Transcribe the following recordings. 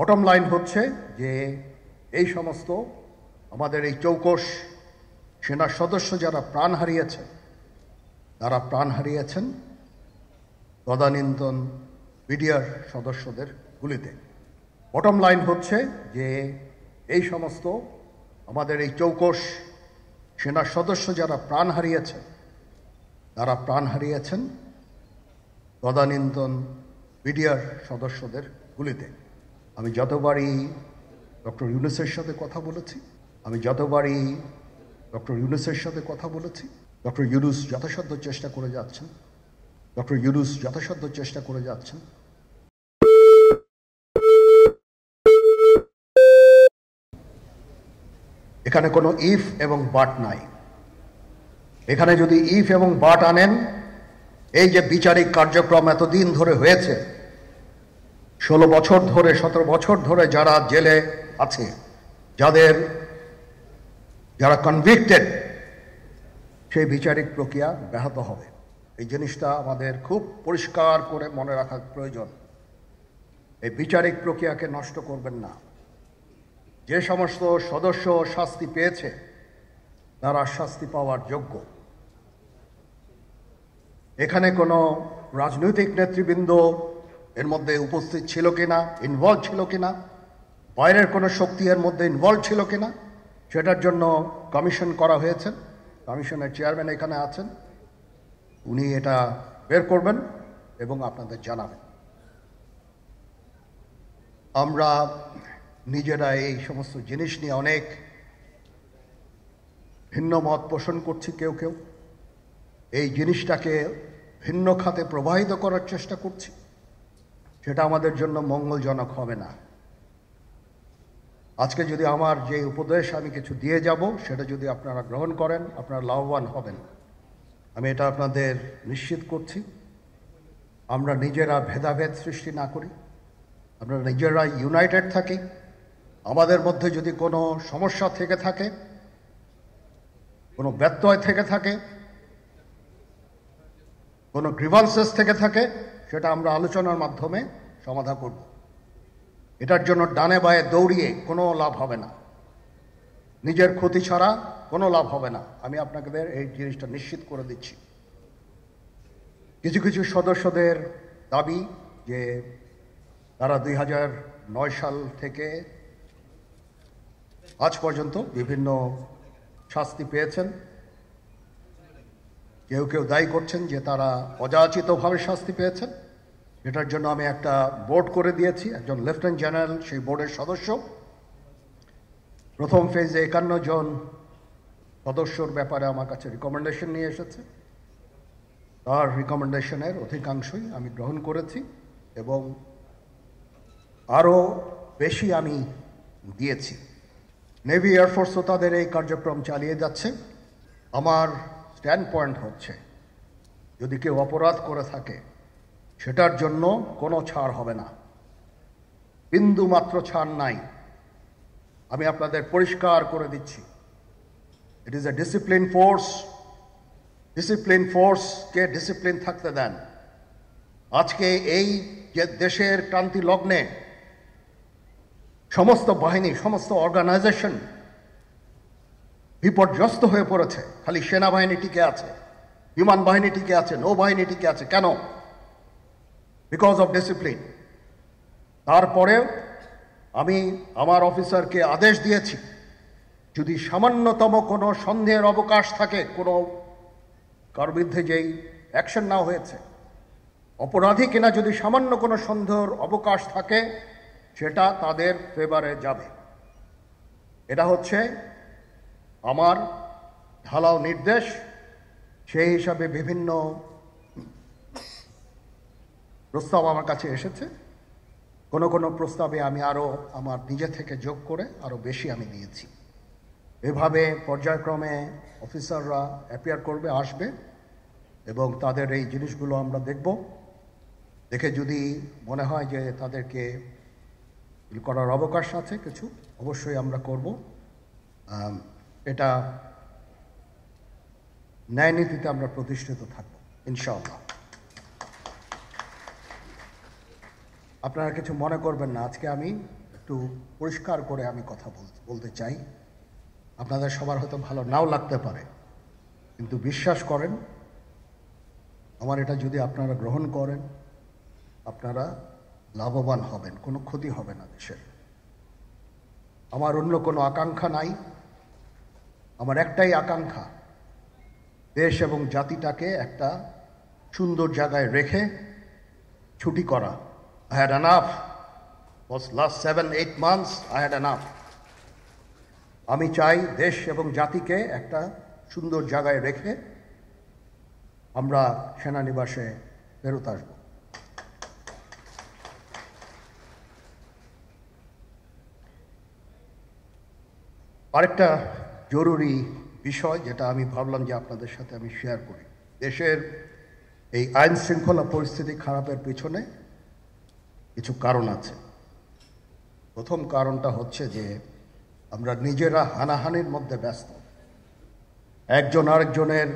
Bottom line হচ্ছে যে এই সমস্ত আমাদের এই চৌকস সেনা সদস্য যারা প্রাণ হারিয়েছেন তারা প্রাণ হারিয়েছেন তদানীন্তন বিডিআর সদস্যদের গুলিতে। বটম লাইন হচ্ছে যে এই সমস্ত আমাদের এই চৌকস সেনা সদস্য যারা প্রাণ হারিয়েছেন তারা প্রাণ হারিয়েছেন তদানীন্তন বিডিআর সদস্যদের গুলিতে। আমি যতবারই ডক্টর ইউনূসের সাথে কথা বলেছি ডক্টর ইউনূস যথাসাধ্য চেষ্টা করে যাচ্ছেন এখানে কোনো ইফ এবং বাট নাই। এখানে যদি ইফ এবং বাট আনেন, এই যে বিচারিক কার্যক্রম এতদিন ধরে হয়েছে, 16 বছর ধরে 17 বছর ধরে যারা জেলে আছে, যারা কনভিক্টেড, সেই বিচারিক প্রক্রিয়া ব্যাহত হবে। এই জিনিসটা আমাদের খুব পরিষ্কার করে মনে রাখা প্রয়োজন। এই বিচারিক প্রক্রিয়াকে নষ্ট করবেন না। যে সমস্ত সদস্য শাস্তি পেয়েছে তারা শাস্তি পাওয়ার যোগ্য। এখানে কোনো রাজনৈতিক নেতৃবৃন্দ এর মধ্যে উপস্থিত ছিল কিনা, ইনভলভ ছিল কিনা, বাইরের কোনো শক্তি এর মধ্যে ইনভলভ ছিল কিনা, সেটার জন্য কমিশন করা হয়েছে। কমিশনের চেয়ারম্যান এখানে আছেন, উনি এটা বের করবেন এবং আপনাদের জানাবেন। আমরা নিজেরা এই সমস্ত জিনিস নিয়ে অনেক ভিন্ন মত পোষণ করছি। কেউ এই জিনিসটাকে ভিন্ন খাতে প্রবাহিত করার চেষ্টা করছি। সেটা আমাদের জন্য মঙ্গলজনক হবে না। আজকে যদি আমার যে উপদেশ আমি কিছু দিয়ে যাব, সেটা যদি আপনারা গ্রহণ করেন, আপনারা লাভবান হবেন, আমি এটা আপনাদের নিশ্চিত করছি। আমরা নিজেরা ভেদাভেদ সৃষ্টি না করি, আমরা নিজেরা ইউনাইটেড থাকি। আমাদের মধ্যে যদি কোনো সমস্যা থেকে থাকে, কোনো ব্যত্যয় থেকে থাকে, কোনো গ্রিভান্সেস থেকে থাকে, সেটা আমরা আলোচনার মাধ্যমে সমাধান করব। এটার জন্য ডানে বায়ে দৌড়িয়ে কোনো লাভ হবে না, নিজের ক্ষতি ছাড়া কোনো লাভ হবে না। আমি আপনাদের এই জিনিসটা নিশ্চিত করে দিচ্ছি। কিছু সদস্যদের দাবি যে তারা 2009 সাল থেকে আজ পর্যন্ত বিভিন্ন শাস্তি পেয়েছেন। কেউ দায়ী করছেন যে তারা অযাচিতভাবে শাস্তি পেয়েছেন। এটার জন্য আমি একটা বোর্ড করে দিয়েছি, একজন লেফটেন্যান্ট জেনারেল সেই বোর্ডের সদস্য। প্রথম ফেজে 51 জন সদস্যর ব্যাপারে আমার কাছে রিকমেন্ডেশন নিয়ে এসেছে। তার রিকমেন্ডেশনের অধিকাংশই আমি গ্রহণ করেছি এবং আরও বেশি আমি দিয়েছি। নেভি এয়ারফোর্সও তাদের এই কার্যক্রম চালিয়ে যাচ্ছে। আমার স্ট্যান্ড পয়েন্ট হচ্ছে, যদি কেউ অপরাধ করে থাকে সেটার জন্য কোনো ছাড় হবে না, বিন্দু মাত্র ছাড় নাই। আমি আপনাদের পরিষ্কার করে দিচ্ছি, it is a discipline force. Discipline ফোর্সকে ডিসিপ্লিন থাকতে দেন। আজকে এই যে দেশের ক্রান্তি লগ্নে সমস্ত বাহিনী, সমস্ত অর্গানাইজেশন বিপর্যস্ত হয়ে পড়েছে। খালি সেনাবাহিনী টিকে আছে, বিমান বাহিনী টিকে আছে, নৌবাহিনী টিকে আছে। কেন? Because of discipline. তারপরে আমি আমার অফিসারকে আদেশ দিয়েছি, যদি সামান্যতম কোনো সন্দেহের অবকাশ থাকে, কোনো কার বিরুদ্ধে যেই অ্যাকশন নেওয়া হয়েছে, অপরাধী কিনা যদি সামান্য কোনো সন্দেহের অবকাশ থাকে, সেটা তাদের ফেভারে যাবে। এটা হচ্ছে আমার ঢালাও নির্দেশ। সেই হিসাবে বিভিন্ন প্রস্তাব আমার কাছে এসেছে। কোনো প্রস্তাবে আমি আরও আমার নিজে থেকে যোগ করে আরও বেশি আমি দিয়েছি। এভাবে পর্যায়ক্রমে অফিসাররা অ্যাপিয়ার করবে, আসবে এবং তাদের এই জিনিসগুলো আমরা দেখব। দেখে যদি মনে হয় যে তাদেরকে করার অবকাশ আছে কিছু, অবশ্যই আমরা করব। এটা ন্যায় নীতিতে আমরা প্রতিষ্ঠিত থাকব ইনশাআল্লাহ। আপনারা কিছু মনে করবেন না, আজকে আমি একটু পরিষ্কার করে আমি কথা বলতে চাই। আপনাদের সবার হয়তো ভালো নাও লাগতে পারে, কিন্তু বিশ্বাস করেন, আমার এটা যদি আপনারা গ্রহণ করেন, আপনারা লাভবান হবেন, কোনো ক্ষতি হবে না দেশের। আমার অন্য কোনো আকাঙ্ক্ষা নাই। আমার একটাই আকাঙ্ক্ষা, দেশ এবং জাতিটাকে একটা সুন্দর জায়গায় রেখে ছুটি করা। I had enough. Was last 7-8 months I had enough. আমি চাই দেশ এবং জাতিকে একটা সুন্দর জায়গায় রেখে আমরা সেনানিবাসে ফেরত আসব। আরেকটা জরুরি বিষয় যেটা আমি ভাবলাম যে আপনাদের সাথে আমি শেয়ার করি। দেশের এই আইন শৃঙ্খলা পরিস্থিতি খারাপের পিছনে কিছু কারণ আছে। প্রথম কারণটা হচ্ছে যে আমরা নিজেরা হানাহানির মধ্যে ব্যস্ত, একজন আরেকজনের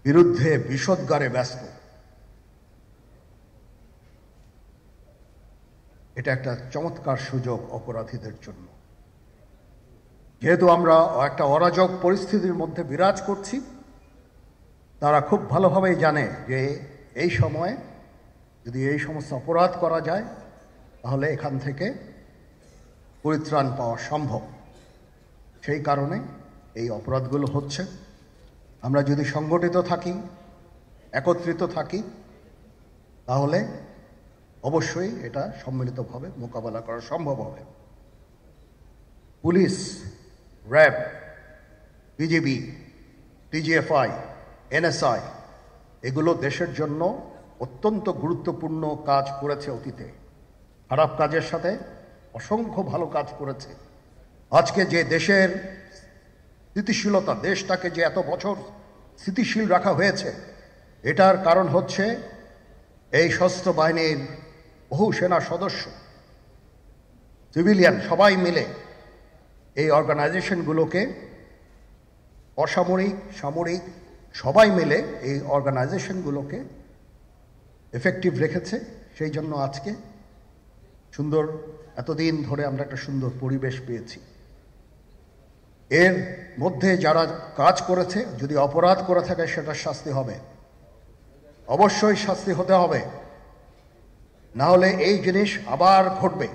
বিরুদ্ধে বিষোদ্গারে ব্যস্ত। এটা একটা চমৎকার সুযোগ অপরাধীদের জন্য। যেহেতু আমরা একটা অরাজক পরিস্থিতির মধ্যে বিরাজ করছি, তারা খুব ভালোভাবেই জানে যে এই সময়ে যদি এই সমস্ত অপরাধ করা যায় তাহলে এখান থেকে পরিত্রাণ পাওয়া সম্ভব। সেই কারণে এই অপরাধগুলো হচ্ছে। আমরা যদি সংগঠিত থাকি, একত্রিত থাকি, তাহলে অবশ্যই এটা সম্মিলিতভাবে মোকাবেলা করা সম্ভব হবে। Police, RAB, BGB, DGFI, NSI এগুলো দেশের জন্য অত্যন্ত গুরুত্বপূর্ণ কাজ করেছে অতীতে। খারাপ কাজের সাথে অসংখ্য ভালো কাজ করেছে। আজকে যে দেশের স্থিতিশীলতা, দেশটাকে যে এত বছর স্থিতিশীল রাখা হয়েছে, এটার কারণ হচ্ছে এই সশস্ত্র বাহিনীর বহু সেনা সদস্য, সিভিলিয়ান সবাই মিলে এই অর্গানাইজেশনগুলোকে, অসামরিক, সামরিক সবাই মিলে এই অর্গানাইজেশনগুলোকে এফেক্টিভ রেখেছে। সেই জন্য আজকে সুন্দর, এতদিন ধরে আমরা একটা সুন্দর পরিবেশ পেয়েছি। এর মধ্যে যারা কাজ করেছে, যদি অপরাধ করে থাকে সেটার শাস্তি হবে, অবশ্যই শাস্তি হতে হবে, না হলে এই জিনিস আবার ঘটবে।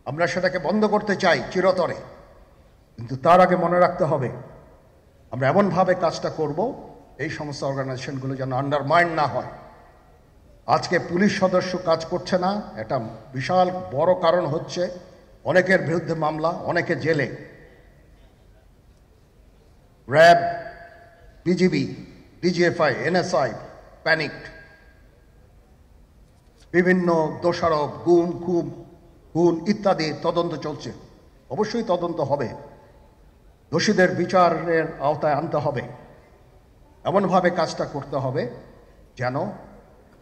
আমরা সেটাকে বন্ধ করতে চাই চিরতরে, কিন্তু তার আগে মনে রাখতে হবে আমরা এমনভাবে কাজটা করব এই সমস্ত অর্গানাইজেশনগুলো যেন আন্ডারমাইন না হয়। আজকে পুলিশ সদস্য কাজ করছে না, এটা বিশাল বড় কারণ হচ্ছে অনেকের বিরুদ্ধে মামলা, অনেকে জেলে। RAB, BGB, DGFI, NSI panicked. বিভিন্ন দোষারোপ, গুম, খুন ইত্যাদি তদন্ত চলছে। অবশ্যই তদন্ত হবে, দোষীদের বিচারের আওতায় আনতে হবে। এমনভাবে কাজটা করতে হবে যেন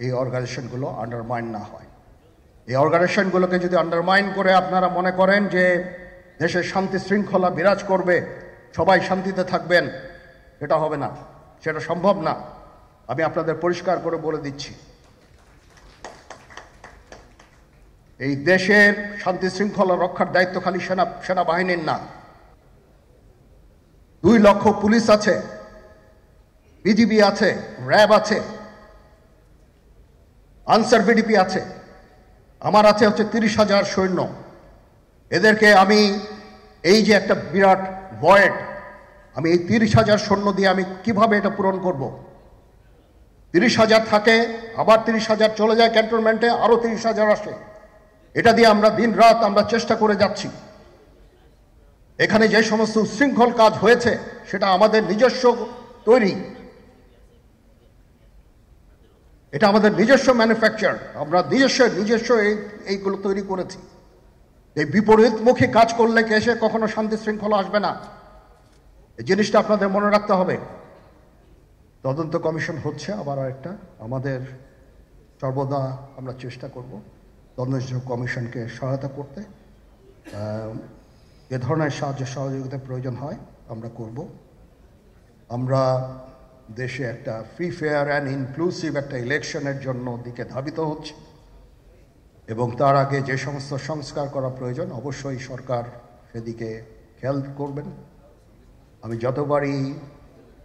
এই অর্গানাইজেশনগুলো আন্ডারমাইন না হয়। এই অর্গানাইজেশনগুলোকে যদি আন্ডারমাইন করে আপনারা মনে করেন যে দেশের শান্তি শৃঙ্খলা বিরাজ করবে, সবাই শান্তিতে থাকবেন, এটা হবে না, সেটা সম্ভব না। আমি আপনাদের পরিষ্কার করে বলে দিচ্ছি, এই দেশের শান্তি শৃঙ্খলা রক্ষার দায়িত্ব খালি সেনাবাহিনীর না। 2 লক্ষ পুলিশ আছে, বিজিবি আছে, র্যাব আছে, আনসার বিডিপি আছে, আমার আছে হচ্ছে 30,000 সৈন্য। এদেরকে আমি এই যে একটা বিরাট ভয়েড, আমি এই 30,000 সৈন্য দিয়ে আমি কিভাবে এটা পূরণ করব? 30,000 থাকে, আবার 30,000 চলে যায় ক্যান্টনমেন্টে, আরো 30,000 আসে। এটা দিয়ে আমরা দিন রাত আমরা চেষ্টা করে যাচ্ছি। এখানে যে সমস্ত উচ্ছৃঙ্খল কাজ হয়েছে সেটা আমাদের নিজস্ব তৈরি, এটা আমাদের নিজস্ব ম্যানুফ্যাকচার, আমরা নিজস্ব এইগুলো তৈরি করেছি। এই বিপরীতমুখী কাজ করলে এসে কখনো শান্তি শৃঙ্খলা আসবে না, এই জিনিসটা আপনাদের মনে রাখতে হবে। তদন্ত কমিশন হচ্ছে আবার একটা, আমাদের সর্বদা আমরা চেষ্টা করব তদন্ত কমিশনকে সহায়তা করতে। যে ধরনের সাহায্য সহযোগিতার প্রয়োজন হয় আমরা করব। আমরা দেশে একটা ফ্রি, ফেয়ার অ্যান্ড ইনক্লুসিভ একটা ইলেকশনের জন্য দিকে ধাবিত হচ্ছে। এবং তার আগে যে সমস্ত সংস্কার করা প্রয়োজন অবশ্যই সরকার সেদিকে খেয়াল করবেন। আমি যতবারই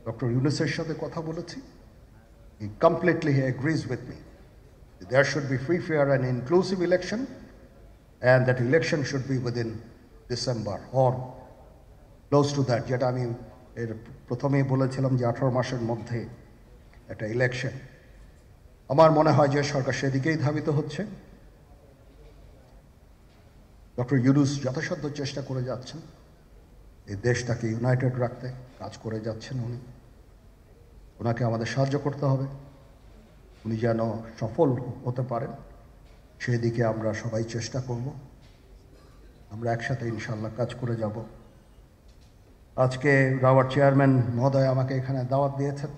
ডক্টর ইউনূসের সাথে কথা বলেছি, he completely agrees with me. There should be free, fair and inclusive election, and that election should be within December or close to that, যেটা আমি এর প্রথমেই বলেছিলাম যে 18 মাসের মধ্যে একটা ইলেকশন। আমার মনে হয় যে সরকার সেদিকেই ধাবিত হচ্ছে। ডক্টর ইউনূস যথাসাধ্য চেষ্টা করে যাচ্ছেন এই দেশটাকে ইউনাইটেড রাখতে, কাজ করে যাচ্ছেন উনি। ওনাকে আমাদের সাহায্য করতে হবে, উনি যেন সফল হতে পারেন সেদিকে আমরা সবাই চেষ্টা করব। আমরা একসাথে ইনশাল্লাহ কাজ করে যাব। আজকে রাওয়ার চেয়ারম্যান মহোদয় আমাকে এখানে দাওয়াত দিয়েছেন।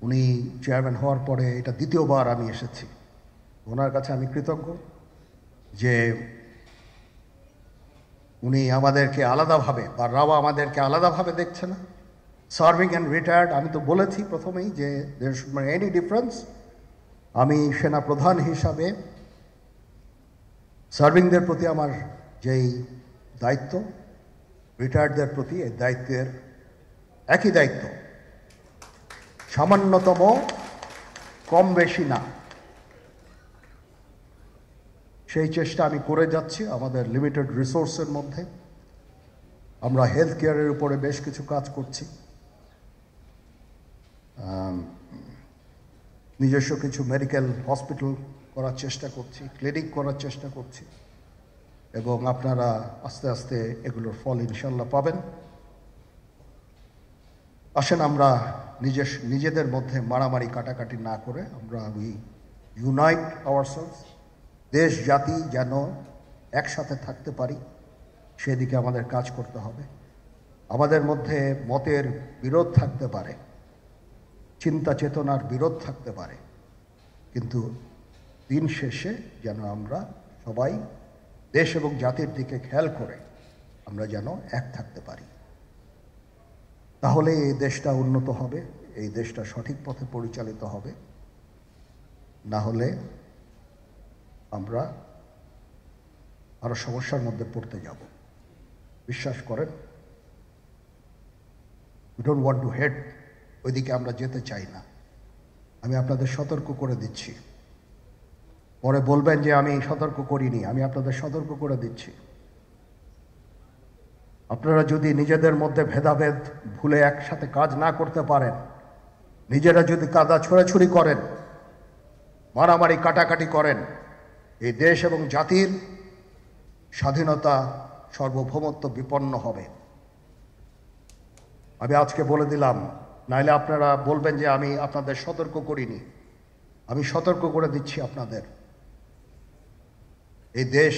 উনি চেয়ারম্যান হওয়ার পরে এটা দ্বিতীয়বার আমি এসেছি। ওনার কাছে আমি কৃতজ্ঞ যে উনি আমাদেরকে আলাদাভাবে বা রাওয়া আমাদেরকে আলাদাভাবে দেখছে না। সার্ভিং অ্যান্ড রিটায়ার্ড, আমি তো বলেছি প্রথমেই যে there should be any difference. আমি সেনা প্রধান হিসাবে সার্ভিংদের প্রতি আমার যেই দায়িত্ব, রিটায়ার্ডদের প্রতি এই দায়িত্বের একই দায়িত্ব, সামান্যতম কম বেশি না। সেই চেষ্টা আমি করে যাচ্ছি আমাদের লিমিটেড রিসোর্সের মধ্যে। আমরা হেলথ কেয়ারের উপরে বেশ কিছু কাজ করছি, নিজস্ব কিছু মেডিকেল হসপিটাল করার চেষ্টা করছি, ক্লিনিক করার চেষ্টা করছি, এবং আপনারা আস্তে আস্তে এগুলোর ফল ইনশাল্লাহ পাবেন। আসেন আমরা নিজেদের মধ্যে মারামারি কাটাকাটি না করে আমরা উই ইউনাইট আওয়ারসেলভস। দেশ জাতি যেন একসাথে থাকতে পারি সেদিকে আমাদের কাজ করতে হবে। আমাদের মধ্যে মতের বিরোধ থাকতে পারে, চিন্তা চেতনার বিরোধ থাকতে পারে, কিন্তু দিন শেষে যেন আমরা সবাই দেশ এবং জাতির দিকে খেয়াল করে আমরা যেন এক থাকতে পারি। তাহলে এই দেশটা উন্নত হবে, এই দেশটা সঠিক পথে পরিচালিত হবে। না হলে আমরা আরো সমস্যার মধ্যে পড়তে যাব। বিশ্বাস করেন, we don't want to head, ওইদিকে আমরা যেতে চাই না। আমি আপনাদের সতর্ক করে দিচ্ছি। পরে বলবেন যে আমি সতর্ক করিনি, আমি আপনাদের সতর্ক করে দিচ্ছি। আপনারা যদি নিজেদের মধ্যে ভেদাভেদ ভুলে একসাথে কাজ না করতে পারেন, নিজেরা যদি কাদা ছোড়াছুড়ি করেন, মারামারি কাটাকাটি করেন, এই দেশ এবং জাতির স্বাধীনতা সার্বভৌমত্ব বিপন্ন হবে। আমি আজকে বলে দিলাম, নাইলে আপনারা বলবেন যে আমি আপনাদের সতর্ক করিনি। আমি সতর্ক করে দিচ্ছি আপনাদের। এই দেশ